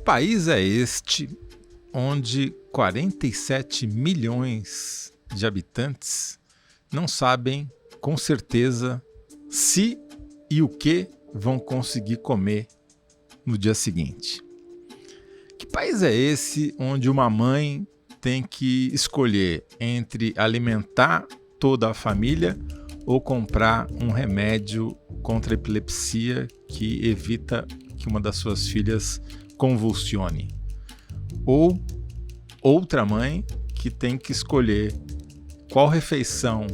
país é este onde 47 milhões de habitantes não sabem com certeza se e o que vão conseguir comer no dia seguinte? Que país é esse onde uma mãe tem que escolher entre alimentar toda a família ou comprar um remédio contra a epilepsia que evita que uma das suas filhas convulsione? Ou outra mãe que tem que escolher qual refeição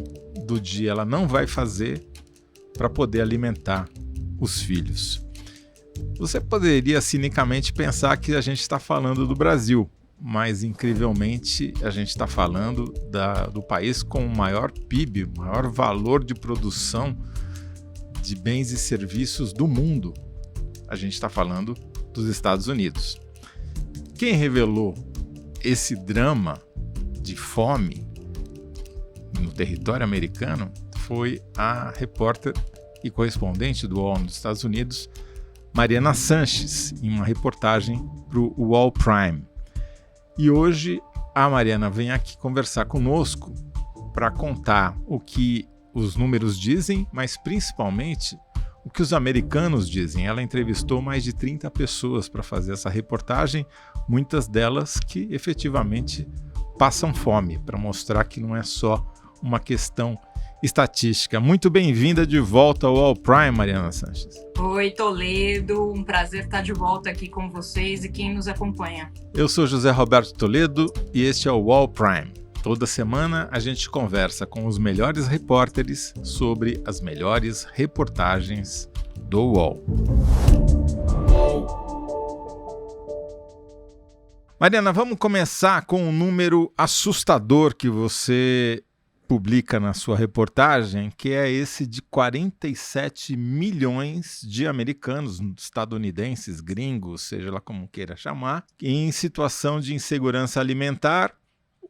do dia ela não vai fazer para poder alimentar os filhos. Você poderia cinicamente pensar que a gente está falando do Brasil, mas incrivelmente a gente está falando do país com o maior PIB, o maior valor de produção de bens e serviços do mundo. A gente está falando dos Estados Unidos. Quem revelou esse drama de fome no território americano foi a repórter e correspondente do UOL nos Estados Unidos, Mariana Sanches, em uma reportagem para o UOL Prime. E hoje a Mariana vem aqui conversar conosco para contar o que os números dizem, mas principalmente o que os americanos dizem. Ela entrevistou mais de 30 pessoas para fazer essa reportagem, muitas delas que efetivamente passam fome, para mostrar que não é só uma questão estatística. Muito bem-vinda de volta ao All Prime, Mariana Sanches. Oi, Toledo, um prazer estar de volta aqui com vocês e quem nos acompanha. Eu sou José Roberto Toledo e este é o All Prime. Toda semana a gente conversa com os melhores repórteres sobre as melhores reportagens do UOL. Mariana, vamos começar com um número assustador que você publica na sua reportagem, que é esse de 47 milhões de americanos, estadunidenses, gringos, seja lá como queira chamar, em situação de insegurança alimentar,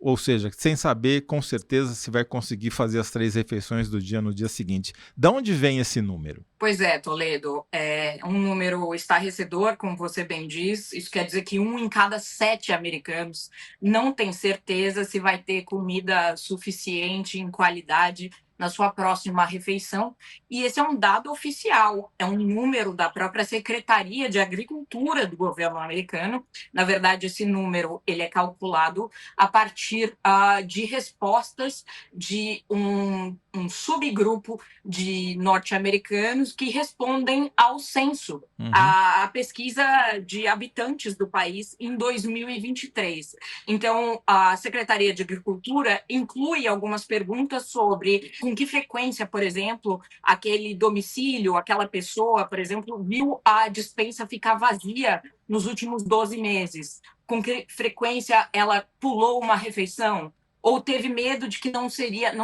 ou seja, sem saber com certeza se vai conseguir fazer as 3 refeições do dia no dia seguinte. De onde vem esse número? Pois é, Toledo, é um número estarrecedor, como você bem diz. Isso quer dizer que 1 em cada 7 americanos não tem certeza se vai ter comida suficiente em qualidade na sua próxima refeição. E esse é um dado oficial, é um número da própria Secretaria de Agricultura do governo americano. Na verdade, esse número ele é calculado a partir de respostas de um subgrupo de norte-americanos que respondem ao censo, a pesquisa de habitantes do país em 2023. Então, a Secretaria de Agricultura inclui algumas perguntas sobre com que frequência, por exemplo, aquele domicílio, aquela pessoa, por exemplo, viu a despensa ficar vazia nos últimos 12 meses. Com que frequência ela pulou uma refeição? Ou teve medo de que não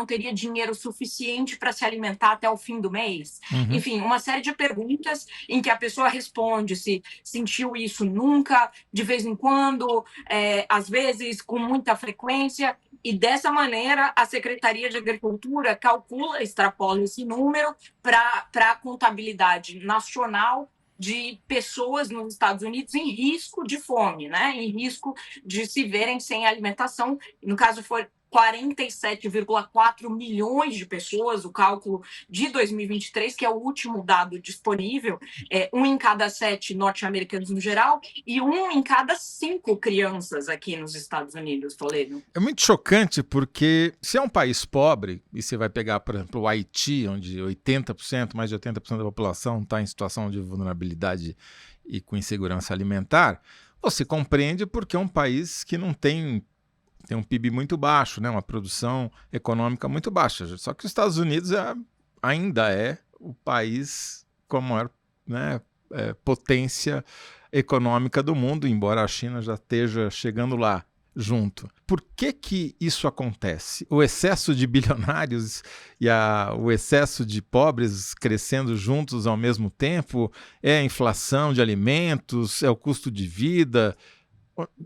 teria dinheiro suficiente para se alimentar até o fim do mês? Enfim, uma série de perguntas em que a pessoa responde se sentiu isso nunca, de vez em quando, às vezes com muita frequência. E dessa maneira, a Secretaria de Agricultura calcula, extrapola esse número para a contabilidade nacional de pessoas nos Estados Unidos em risco de fome, né? Em risco de se verem sem alimentação. No caso, foi 47,4 milhões de pessoas, o cálculo de 2023, que é o último dado disponível, 1 em cada 7 norte-americanos no geral e 1 em cada 5 crianças aqui nos Estados Unidos, Toledo. É muito chocante porque se é um país pobre, e você vai pegar, por exemplo, o Haiti, onde 80%, mais de 80% da população está em situação de vulnerabilidade e com insegurança alimentar, você compreende porque é um país que não tem um PIB muito baixo, né? Uma produção econômica muito baixa. Só que os Estados Unidos ainda é o país com a maior, né, potência econômica do mundo, embora a China já esteja chegando lá junto. Por que isso acontece? O excesso de bilionários e o excesso de pobres crescendo juntos ao mesmo tempo? É a inflação de alimentos? É o custo de vida?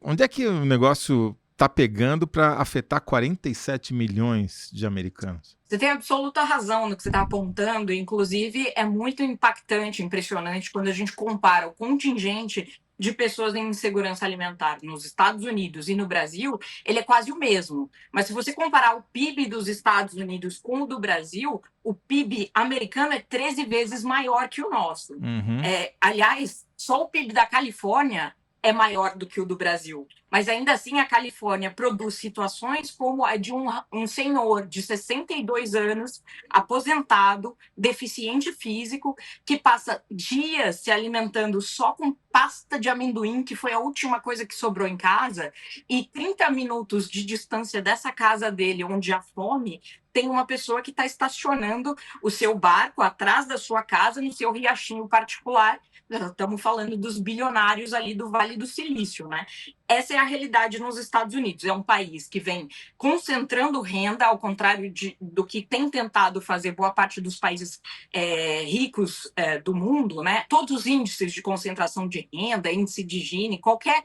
Onde é que o negócio está pegando para afetar 47 milhões de americanos? Você tem absoluta razão no que você está apontando. Inclusive, é muito impactante, impressionante, quando a gente compara o contingente de pessoas em insegurança alimentar nos Estados Unidos e no Brasil, ele é quase o mesmo. Mas se você comparar o PIB dos Estados Unidos com o do Brasil, o PIB americano é 13 vezes maior que o nosso. Aliás, só o PIB da Califórnia é maior do que o do Brasil. Mas ainda assim, a Califórnia produz situações como a de um senhor de 62 anos, aposentado, deficiente físico, que passa dias se alimentando só com pasta de amendoim, que foi a última coisa que sobrou em casa, e 30 minutos de distância dessa casa dele, onde há fome, tem uma pessoa que está estacionando o seu barco atrás da sua casa, no seu riachinho particular. Estamos falando dos bilionários ali do Vale do Silício, né? Essa é a realidade nos Estados Unidos. É um país que vem concentrando renda, ao contrário do que tem tentado fazer boa parte dos países ricos do mundo, né? Todos os índices de concentração de renda, índice de Gini, qualquer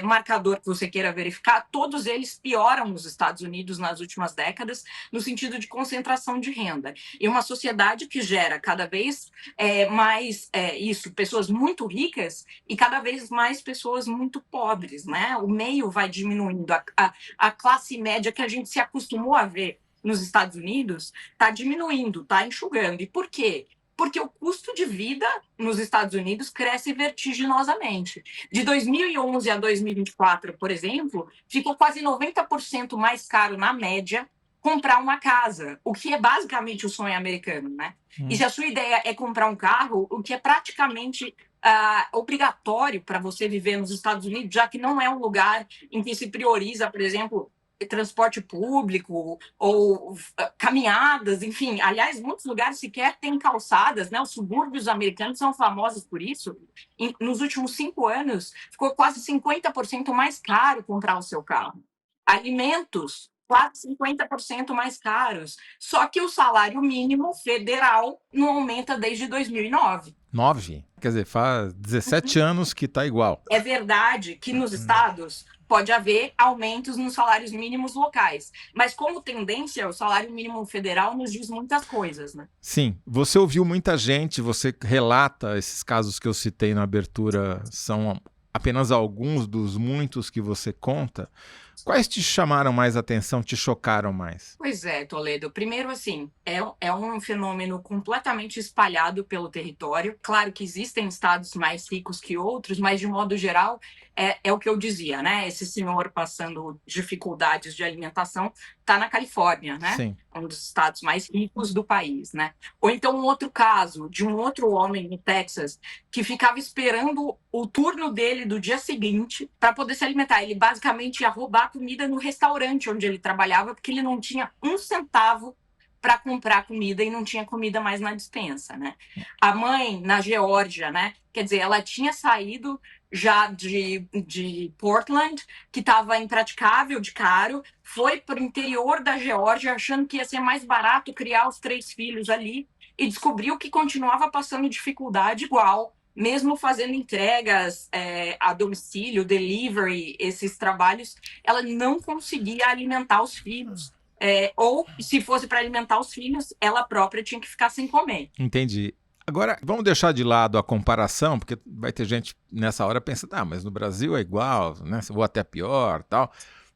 marcador que você queira verificar, todos eles pioram nos Estados Unidos nas últimas décadas, no sentido de concentração de renda. E uma sociedade que gera cada vez mais pessoas muito ricas e cada vez mais pessoas muito pobres, né? O meio vai diminuindo, a classe média que a gente se acostumou a ver nos Estados Unidos está diminuindo, está enxugando. E por quê? Porque o custo de vida nos Estados Unidos cresce vertiginosamente. De 2011 a 2024, por exemplo, ficou quase 90% mais caro, na média, comprar uma casa, o que é basicamente o sonho americano, né? E se a sua ideia é comprar um carro, o que é praticamente obrigatório para você viver nos Estados Unidos, já que não é um lugar em que se prioriza, por exemplo, transporte público ou caminhadas, enfim. Aliás, muitos lugares sequer têm calçadas, né? Os subúrbios americanos são famosos por isso. Nos últimos 5 anos, ficou quase 50% mais caro comprar o seu carro. Alimentos, quase 50% mais caros. Só que o salário mínimo federal não aumenta desde 2009. 9? Quer dizer, faz 17 anos que está igual. É verdade que nos estados pode haver aumentos nos salários mínimos locais, mas como tendência, o salário mínimo federal nos diz muitas coisas, né? Sim, você ouviu muita gente, você relata esses casos que eu citei na abertura, são apenas alguns dos muitos que você conta. Quais te chamaram mais atenção, te chocaram mais? Pois é, Toledo. Primeiro, assim, é um fenômeno completamente espalhado pelo território. Claro que existem estados mais ricos que outros, mas, de modo geral, é o que eu dizia, né? Esse senhor passando dificuldades de alimentação está na Califórnia, né? Sim. Um dos estados mais ricos do país, né? Ou então um outro caso de um outro homem no Texas que ficava esperando o turno dele do dia seguinte para poder se alimentar. Ele basicamente ia roubar comida no restaurante onde ele trabalhava, porque ele não tinha um centavo para comprar comida e não tinha comida mais na despensa, né? A mãe, na Geórgia, né? Quer dizer, ela tinha saído já de Portland, que estava impraticável de caro, foi para o interior da Geórgia, achando que ia ser mais barato criar os 3 filhos ali, e descobriu que continuava passando dificuldade igual, mesmo fazendo entregas a domicílio, delivery, esses trabalhos, ela não conseguia alimentar os filhos. Ou, se fosse para alimentar os filhos, ela própria tinha que ficar sem comer. Entendi. Agora, vamos deixar de lado a comparação, porque vai ter gente nessa hora pensando, mas no Brasil é igual, né? Ou até pior, tal.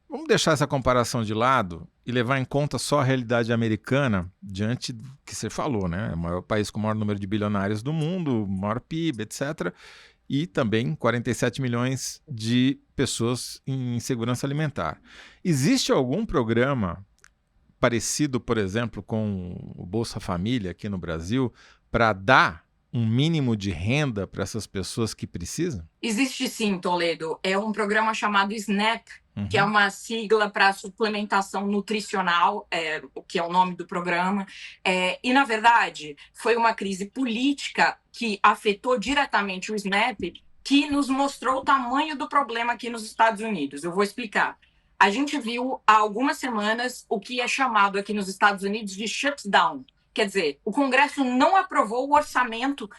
Vamos deixar essa comparação de lado e levar em conta só a realidade americana diante do que você falou, né? É o maior país com o maior número de bilionários do mundo, maior PIB, etc. E também 47 milhões de pessoas em insegurança alimentar. Existe algum programa parecido, por exemplo, com o Bolsa Família aqui no Brasil, para dar um mínimo de renda para essas pessoas que precisam? Existe sim, Toledo. É um programa chamado SNAP, que é uma sigla para suplementação nutricional, o que é o nome do programa. E, na verdade, foi uma crise política que afetou diretamente o SNAP, que nos mostrou o tamanho do problema aqui nos Estados Unidos. Eu vou explicar. A gente viu há algumas semanas o que é chamado aqui nos Estados Unidos de shutdown, Quer dizer, o Congresso não aprovou o orçamento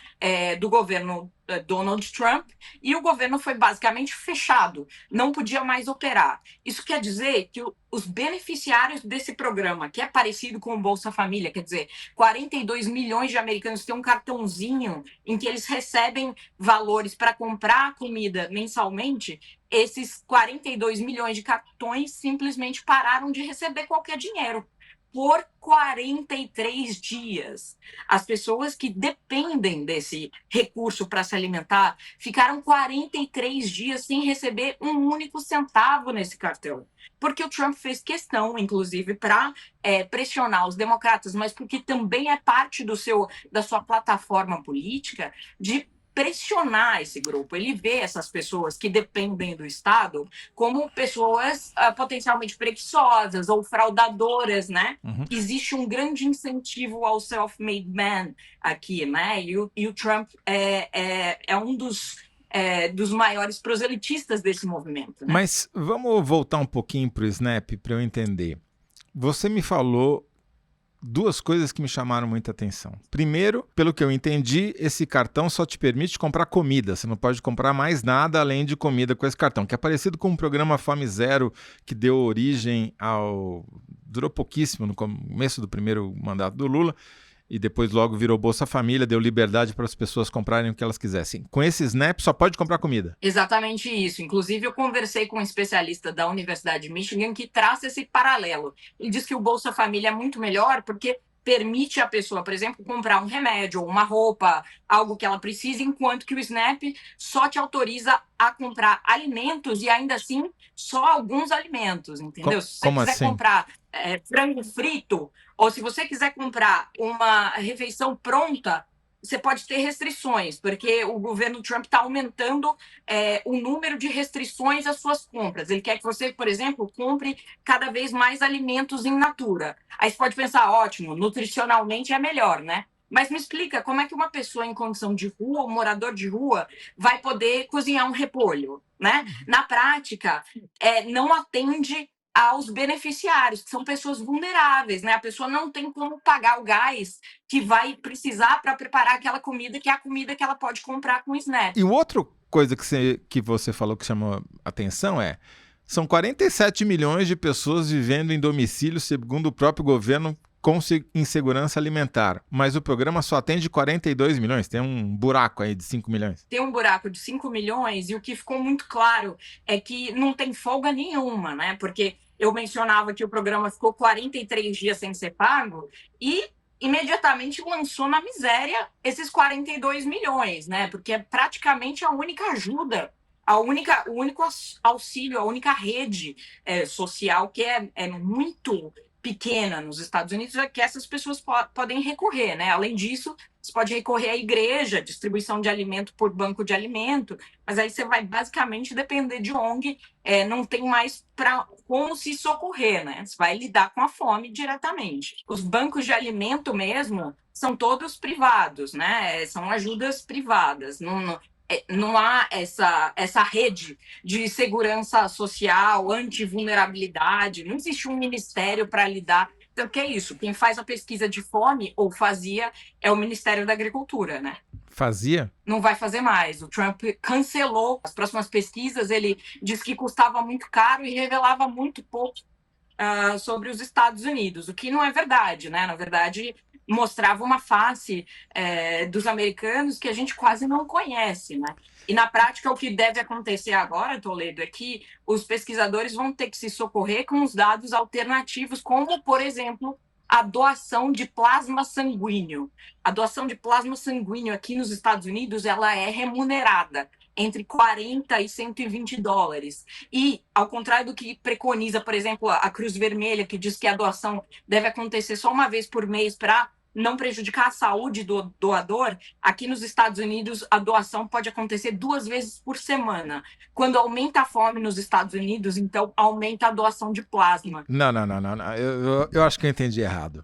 do governo Donald Trump e o governo foi basicamente fechado, não podia mais operar. Isso quer dizer que os beneficiários desse programa, que é parecido com o Bolsa Família, quer dizer, 42 milhões de americanos têm um cartãozinho em que eles recebem valores para comprar comida mensalmente, esses 42 milhões de cartões simplesmente pararam de receber qualquer dinheiro por 43 dias. As pessoas que dependem desse recurso para se alimentar ficaram 43 dias sem receber um único centavo nesse cartão. Porque o Trump fez questão, inclusive, para pressionar os democratas, mas porque também é parte da sua plataforma política de pressionar esse grupo. Ele vê essas pessoas que dependem do Estado como pessoas potencialmente preguiçosas ou fraudadoras, né? Uhum. Existe um grande incentivo ao self-made man aqui, né? E o Trump é um dos maiores proselitistas desse movimento, né? Mas vamos voltar um pouquinho para o Snap para eu entender. Você me falou duas coisas que me chamaram muita atenção. Primeiro, pelo que eu entendi, esse cartão só te permite comprar comida. Você não pode comprar mais nada além de comida com esse cartão, que é parecido com o programa Fome Zero, que deu origem ao... Durou pouquíssimo no começo do primeiro mandato do Lula, e depois logo virou Bolsa Família, deu liberdade para as pessoas comprarem o que elas quisessem. Com esse Snap, só pode comprar comida. Exatamente isso. Inclusive, eu conversei com um especialista da Universidade de Michigan que traça esse paralelo. Ele diz que o Bolsa Família é muito melhor porque permite a pessoa, por exemplo, comprar um remédio ou uma roupa, algo que ela precisa, enquanto que o Snap só te autoriza a comprar alimentos e ainda assim só alguns alimentos, entendeu? Se você Como quiser assim? comprar frango frito ou se você quiser comprar uma refeição pronta, você pode ter restrições, porque o governo Trump está aumentando o número de restrições às suas compras. Ele quer que você, por exemplo, compre cada vez mais alimentos in natura. Aí você pode pensar, ótimo, nutricionalmente é melhor, né? Mas me explica, como é que uma pessoa em condição de rua, um morador de rua, vai poder cozinhar um repolho, né? Na prática, não atende aos beneficiários, que são pessoas vulneráveis, né? A pessoa não tem como pagar o gás que vai precisar para preparar aquela comida, que é a comida que ela pode comprar com o Snap. E outra coisa que você falou que chamou atenção são 47 milhões de pessoas vivendo em domicílio, segundo o próprio governo, com insegurança alimentar. Mas o programa só atende 42 milhões, tem um buraco aí de 5 milhões. Tem um buraco de 5 milhões e o que ficou muito claro é que não tem folga nenhuma, né? Porque eu mencionava que o programa ficou 43 dias sem ser pago e imediatamente lançou na miséria esses 42 milhões, né? Porque é praticamente a única ajuda, o único auxílio, a única rede social que é muito pequena nos Estados Unidos é que essas pessoas podem recorrer, né? Além disso, você pode recorrer à igreja, distribuição de alimento por banco de alimento, mas aí você vai basicamente depender de ONG, não tem mais para como se socorrer, né? Você vai lidar com a fome diretamente. Os bancos de alimento mesmo são todos privados, né? São ajudas privadas, não há essa rede de segurança social, anti-vulnerabilidade, não existe um ministério para lidar. Então, o que é isso? Quem faz a pesquisa de fome, ou fazia, é o Ministério da Agricultura, né? Fazia? Não vai fazer mais. O Trump cancelou as próximas pesquisas, ele disse que custava muito caro e revelava muito pouco sobre os Estados Unidos, o que não é verdade, né? Na verdade, mostrava uma face dos americanos que a gente quase não conhece, né? E na prática o que deve acontecer agora, Toledo, é que os pesquisadores vão ter que se socorrer com os dados alternativos, como, por exemplo, a doação de plasma sanguíneo. A doação de plasma sanguíneo aqui nos Estados Unidos, ela é remunerada entre 40 e 120 dólares. E, ao contrário do que preconiza, por exemplo, a Cruz Vermelha, que diz que a doação deve acontecer só uma vez por mês para não prejudicar a saúde do doador, aqui nos Estados Unidos a doação pode acontecer 2 vezes por semana. Quando aumenta a fome nos Estados Unidos, então aumenta a doação de plasma. Não. Eu acho que eu entendi errado.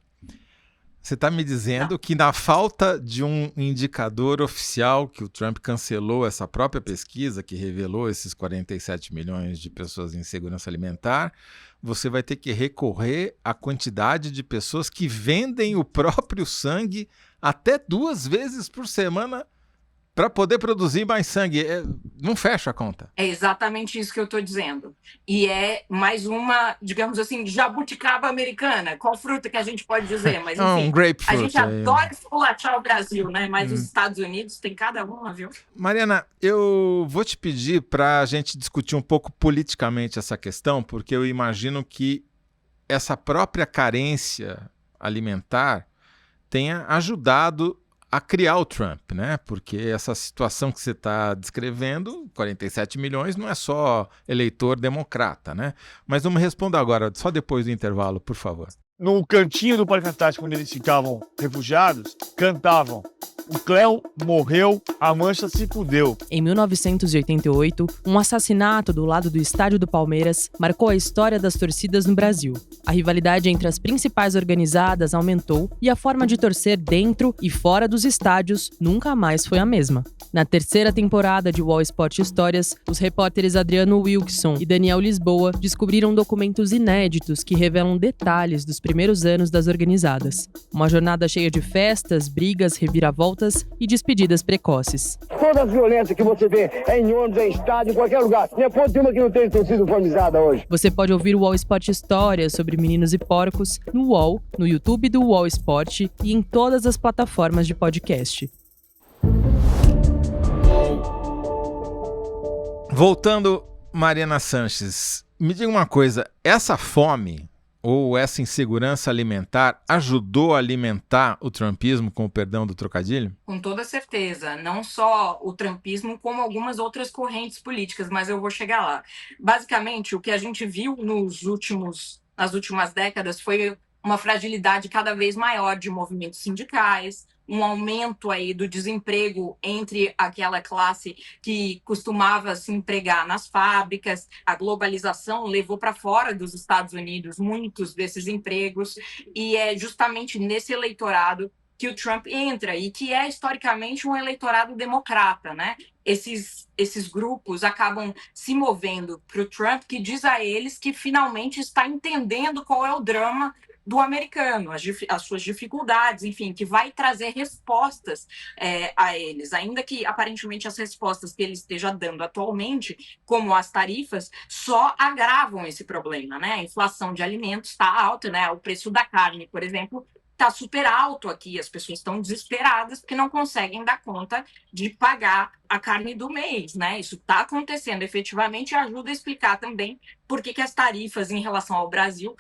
Você está me dizendo que na falta de um indicador oficial que o Trump cancelou essa própria pesquisa que revelou esses 47 milhões de pessoas em insegurança alimentar, você vai ter que recorrer à quantidade de pessoas que vendem o próprio sangue até 2 vezes por semana para poder produzir mais sangue. Não fecha a conta. É exatamente isso que eu estou dizendo. E é mais uma, digamos assim, jabuticaba americana. Qual fruta que a gente pode dizer? Mas, enfim, Um grapefruit. a gente adora esculachar o Brasil, né? Mas os Estados Unidos tem cada uma, viu? Mariana, eu vou te pedir para a gente discutir um pouco politicamente essa questão, porque eu imagino que essa própria carência alimentar tenha ajudado a criar o Trump, né? Porque essa situação que você está descrevendo, 47 milhões, não é só eleitor democrata, né? Mas não me responda agora, só depois do intervalo, por favor. No cantinho do Parque Antártico, onde eles ficavam refugiados, cantavam: o Cléo morreu, a Mancha se fudeu. Em 1988, um assassinato do lado do estádio do Palmeiras marcou a história das torcidas no Brasil. A rivalidade entre as principais organizadas aumentou e a forma de torcer dentro e fora dos estádios nunca mais foi a mesma. Na terceira temporada de Wall Sport Histórias, os repórteres Adriano Wilkson e Daniel Lisboa descobriram documentos inéditos que revelam detalhes dos primeiros anos das organizadas. Uma jornada cheia de festas, brigas, reviravoltas e despedidas precoces. Toda a violência que você vê é em ônibus, é em estádio, em qualquer lugar. Não é ponto de uma que não tenha sido uniformizada hoje. Você pode ouvir o Wall Sport Histórias sobre meninos e porcos no UOL, no YouTube do Wall Sport e em todas as plataformas de podcast. Voltando, Mariana Sanches, me diga uma coisa, essa fome ou essa insegurança alimentar ajudou a alimentar o trumpismo, com o perdão do trocadilho? Com toda certeza, não só o trumpismo, como algumas outras correntes políticas, mas eu vou chegar lá. Basicamente, o que a gente viu nas últimas décadas foi uma fragilidade cada vez maior de movimentos sindicais, um aumento aí do desemprego entre aquela classe que costumava se empregar nas fábricas. A globalização levou para fora dos Estados Unidos muitos desses empregos, e é justamente nesse eleitorado que o Trump entra, e que é historicamente um eleitorado democrata, né? Esses grupos acabam se movendo para o Trump, que diz a eles que finalmente está entendendo qual é o drama do americano, as suas dificuldades, enfim, que vai trazer respostas a eles, ainda que aparentemente as respostas que ele esteja dando atualmente, como as tarifas, só agravam esse problema, né? A inflação de alimentos está alta, né? O preço da carne, por exemplo, está super alto aqui, as pessoas estão desesperadas porque não conseguem dar conta de pagar a carne do mês, né? Isso está acontecendo efetivamente e ajuda a explicar também por que as tarifas em relação ao Brasil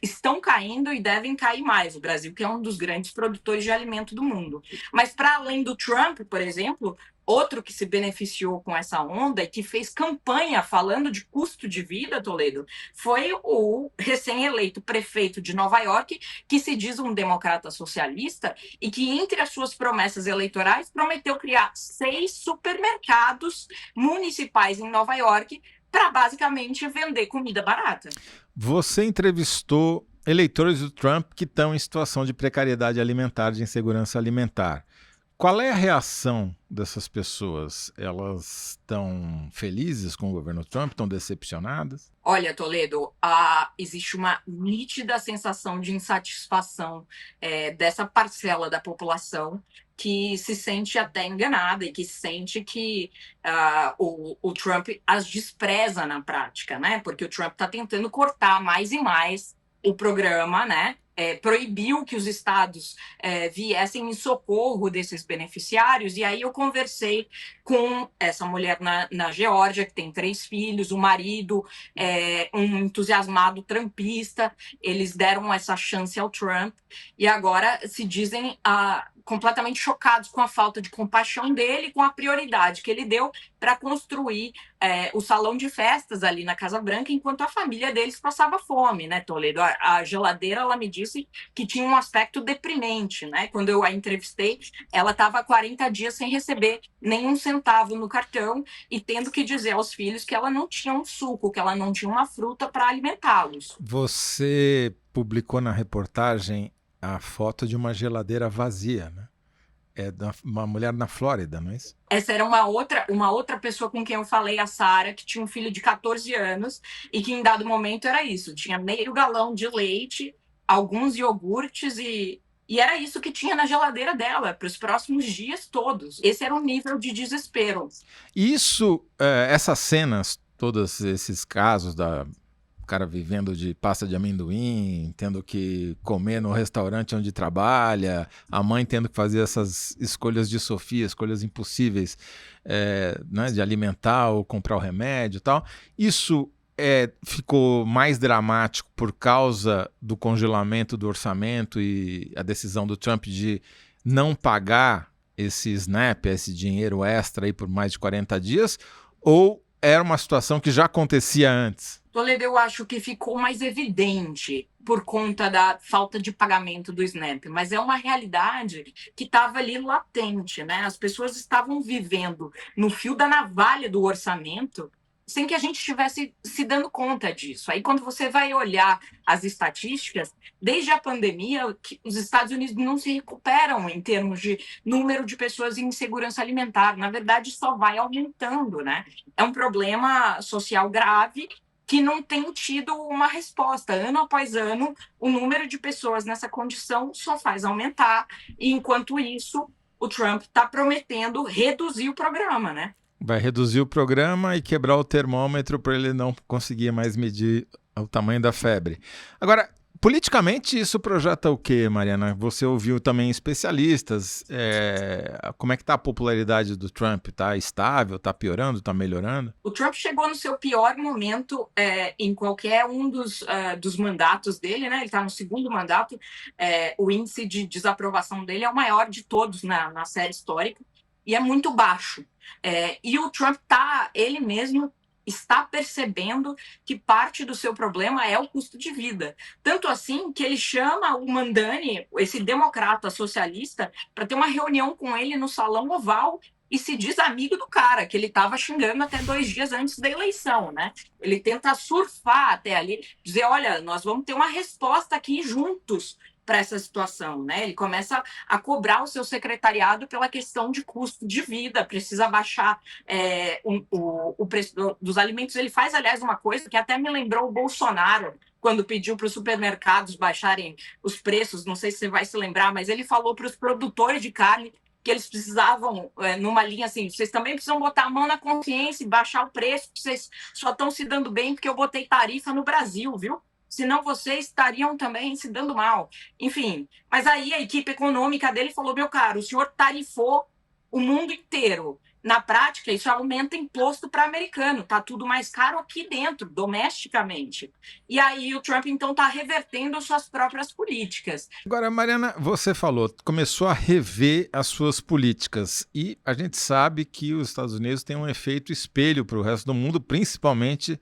estão caindo e devem cair mais. O Brasil, que é um dos grandes produtores de alimento do mundo. Mas para além do Trump, por exemplo, outro que se beneficiou com essa onda e que fez campanha falando de custo de vida, Toledo, foi o recém-eleito prefeito de Nova York, que se diz um democrata socialista e que, entre as suas promessas eleitorais, prometeu criar 6 supermercados municipais em Nova York para basicamente vender comida barata. Você entrevistou eleitores do Trump que estão em situação de precariedade alimentar, de insegurança alimentar. Qual é a reação dessas pessoas? Elas estão felizes com o governo Trump? Estão decepcionadas? Olha, Toledo, existe uma nítida sensação de insatisfação dessa parcela da população que se sente até enganada e que sente que o Trump as despreza na prática, né? Porque o Trump está tentando cortar mais e mais o programa, né? Proibiu que os estados viessem em socorro desses beneficiários. E aí eu conversei com essa mulher na Geórgia, que tem 3 filhos, o marido um entusiasmado trumpista. Eles deram essa chance ao Trump e agora se dizem completamente chocados com a falta de compaixão dele, com a prioridade que ele deu para construir o salão de festas ali na Casa Branca, enquanto a família deles passava fome, né, Toledo? A geladeira, ela me disse que tinha um aspecto deprimente, né? Quando eu a entrevistei, ela estava há 40 dias sem receber nenhum centavo no cartão e tendo que dizer aos filhos que ela não tinha um suco, que ela não tinha uma fruta para alimentá-los. Você publicou na reportagem a foto de uma geladeira vazia, né? uma mulher na Flórida, não é isso? Essa era uma outra pessoa com quem eu falei, a Sara, que tinha um filho de 14 anos e que em dado momento era isso. Tinha meio galão de leite, alguns iogurtes e era isso que tinha na geladeira dela para os próximos dias todos. Esse era o nível de desespero. Isso, essas cenas, todos esses casos da cara vivendo de pasta de amendoim, tendo que comer no restaurante onde trabalha, a mãe tendo que fazer essas escolhas de Sofia, escolhas impossíveis, né, de alimentar ou comprar o remédio e tal. Isso ficou mais dramático por causa do congelamento do orçamento e a decisão do Trump de não pagar esse SNAP, esse dinheiro extra aí por mais de 40 dias, ou era uma situação que já acontecia antes? Toledo, eu acho que ficou mais evidente por conta da falta de pagamento do SNAP, mas é uma realidade que estava ali latente, né? As pessoas estavam vivendo no fio da navalha do orçamento sem que a gente estivesse se dando conta disso. Aí, quando você vai olhar as estatísticas, desde a pandemia, os Estados Unidos não se recuperam em termos de número de pessoas em insegurança alimentar. Na verdade, só vai aumentando, né? É um problema social grave que não tem tido uma resposta. Ano após ano, o número de pessoas nessa condição só faz aumentar. E, enquanto isso, o Trump está prometendo reduzir o programa, né? Vai reduzir o programa e quebrar o termômetro para ele não conseguir mais medir o tamanho da febre. Agora, politicamente, isso projeta o quê, Mariana? Você ouviu também especialistas. Como é que está a popularidade do Trump? Está estável? Está piorando? Está melhorando? O Trump chegou no seu pior momento em qualquer um dos mandatos dele, né? Ele está no segundo mandato. O índice de desaprovação dele é o maior de todos na série histórica e é muito baixo. E o Trump ele mesmo está percebendo que parte do seu problema é o custo de vida. Tanto assim que ele chama o Mandani, esse democrata socialista, para ter uma reunião com ele no Salão Oval e se diz amigo do cara, que ele estava xingando até 2 dias antes da eleição, né? Ele tenta surfar até ali, dizer, olha, nós vamos ter uma resposta aqui juntos para essa situação, né? Ele começa a cobrar o seu secretariado pela questão de custo de vida, precisa baixar o preço dos alimentos. Ele faz, aliás, uma coisa que até me lembrou o Bolsonaro, quando pediu para os supermercados baixarem os preços, não sei se você vai se lembrar, mas ele falou para os produtores de carne que eles precisavam, numa linha assim, vocês também precisam botar a mão na consciência e baixar o preço, vocês só estão se dando bem porque eu botei tarifa no Brasil, viu? Senão vocês estariam também se dando mal. Enfim, mas aí a equipe econômica dele falou, meu caro, o senhor tarifou o mundo inteiro. Na prática, isso aumenta imposto para americano. Está tudo mais caro aqui dentro, domesticamente. E aí o Trump, então, está revertendo suas próprias políticas. Agora, Mariana, você falou, começou a rever as suas políticas. E a gente sabe que os Estados Unidos têm um efeito espelho para o resto do mundo, principalmente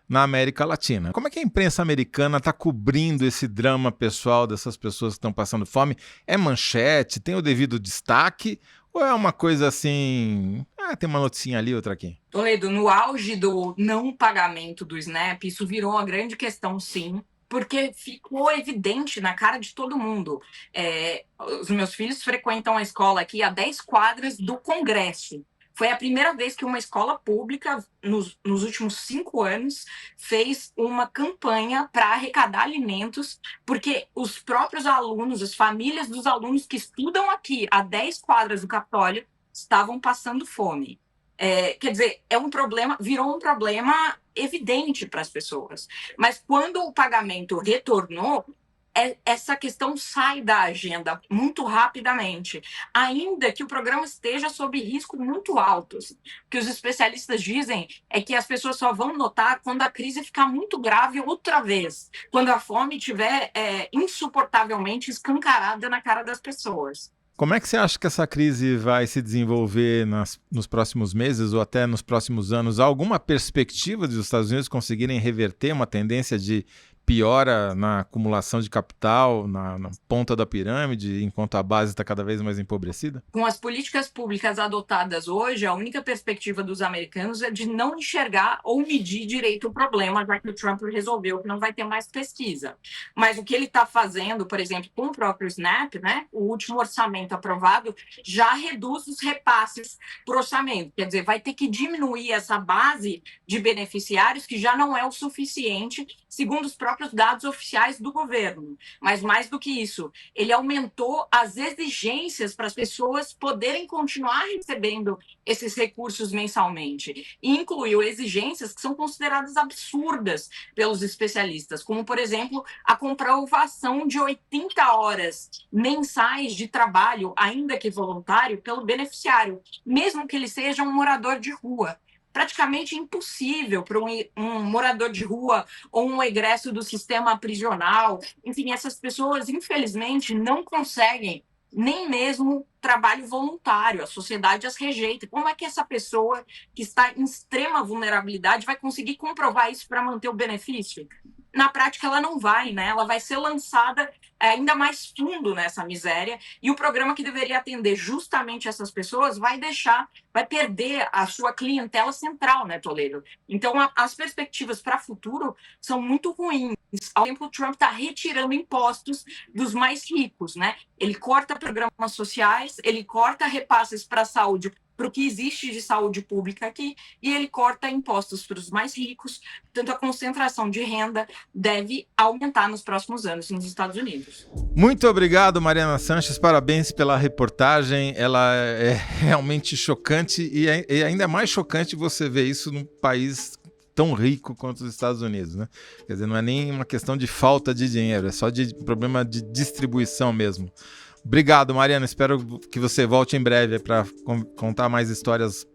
na América Latina. Como é que a imprensa americana está cobrindo esse drama pessoal dessas pessoas que estão passando fome? É manchete? Tem o devido destaque? Ou é uma coisa assim... tem uma noticinha ali, outra aqui? Toledo, no auge do não pagamento do SNAP, isso virou uma grande questão, sim, porque ficou evidente na cara de todo mundo. Os meus filhos frequentam a escola aqui a 10 quadras do Congresso. Foi a primeira vez que uma escola pública, nos últimos 5 anos, fez uma campanha para arrecadar alimentos, porque os próprios alunos, as famílias dos alunos que estudam aqui a 10 quadras do Capitólio, estavam passando fome. Quer dizer, virou um problema evidente para as pessoas. Mas quando o pagamento retornou, essa questão sai da agenda muito rapidamente, ainda que o programa esteja sob risco muito alto. O que os especialistas dizem é que as pessoas só vão notar quando a crise ficar muito grave outra vez, quando a fome estiver insuportavelmente escancarada na cara das pessoas. Como é que você acha que essa crise vai se desenvolver nos próximos meses ou até nos próximos anos? Há alguma perspectiva dos Estados Unidos conseguirem reverter uma tendência de piora na acumulação de capital, na ponta da pirâmide, enquanto a base está cada vez mais empobrecida? Com as políticas públicas adotadas hoje, a única perspectiva dos americanos é de não enxergar ou medir direito o problema, já que o Trump resolveu que não vai ter mais pesquisa. Mas o que ele está fazendo, por exemplo, com o próprio SNAP, né, o último orçamento aprovado, já reduz os repasses para o orçamento. Quer dizer, vai ter que diminuir essa base de beneficiários, que já não é o suficiente, segundo os próprios dados oficiais do governo. Mas mais do que isso, ele aumentou as exigências para as pessoas poderem continuar recebendo esses recursos mensalmente. E incluiu exigências que são consideradas absurdas pelos especialistas, como, por exemplo, a comprovação de 80 horas mensais de trabalho, ainda que voluntário, pelo beneficiário, mesmo que ele seja um morador de rua. Praticamente impossível para um morador de rua ou um egresso do sistema prisional. Enfim, essas pessoas, infelizmente, não conseguem nem mesmo trabalho voluntário. A sociedade as rejeita. Como é que essa pessoa que está em extrema vulnerabilidade vai conseguir comprovar isso para manter o benefício? Na prática, ela não vai, né? Ela vai ser lançada ainda mais fundo nessa miséria, e o programa que deveria atender justamente essas pessoas vai perder a sua clientela central, né, Toledo? Então, as perspectivas para o futuro são muito ruins. Ao tempo, o Trump está retirando impostos dos mais ricos, né? Ele corta programas sociais, ele corta repasses para a saúde, para o que existe de saúde pública aqui, e ele corta impostos para os mais ricos. Portanto, a concentração de renda deve aumentar nos próximos anos nos Estados Unidos. Muito obrigado, Mariana Sanches. Parabéns pela reportagem. Ela é realmente chocante, e ainda mais chocante você ver isso num país tão rico quanto os Estados Unidos, né? Quer dizer, não é nem uma questão de falta de dinheiro, é só de problema de distribuição mesmo. Obrigado, Mariana. Espero que você volte em breve para contar mais histórias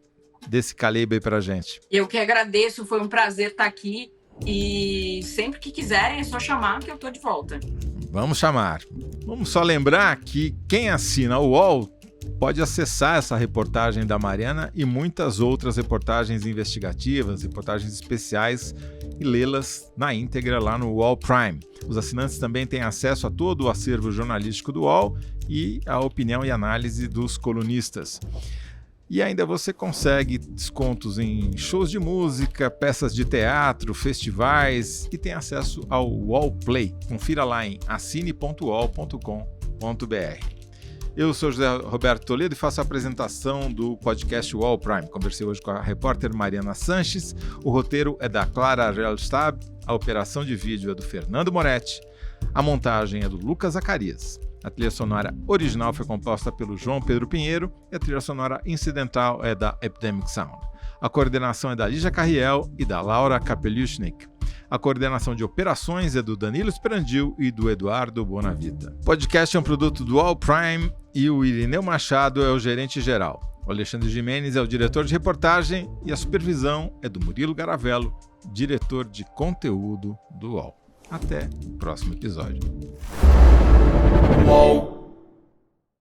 desse calibre para a gente. Eu que agradeço, foi um prazer estar aqui, e sempre que quiserem é só chamar que eu estou de volta. Vamos chamar. Vamos só lembrar que quem assina o UOL pode acessar essa reportagem da Mariana e muitas outras reportagens investigativas, reportagens especiais, e lê-las na íntegra lá no UOL Prime. Os assinantes também têm acesso a todo o acervo jornalístico do UOL e a opinião e análise dos colunistas. E ainda você consegue descontos em shows de música, peças de teatro, festivais, e tem acesso ao UOL Play. Confira lá em assine.uol.com.br. Eu sou José Roberto Toledo e faço a apresentação do podcast UOL Prime. Conversei hoje com a repórter Mariana Sanches. O roteiro é da Clara Rellstab, a operação de vídeo é do Fernando Moretti, a montagem é do Lucas Zacarias. A trilha sonora original foi composta pelo João Pedro Pinheiro e a trilha sonora incidental é da Epidemic Sound. A coordenação é da Lígia Carriel e da Laura Kapeliushnik. A coordenação de operações é do Danilo Esperandil e do Eduardo Bonavita. O podcast é um produto do All Prime e o Irineu Machado é o gerente geral. O Alexandre Gimenez é o diretor de reportagem e a supervisão é do Murilo Garavello, diretor de conteúdo do UOL. Até o próximo episódio. UOL.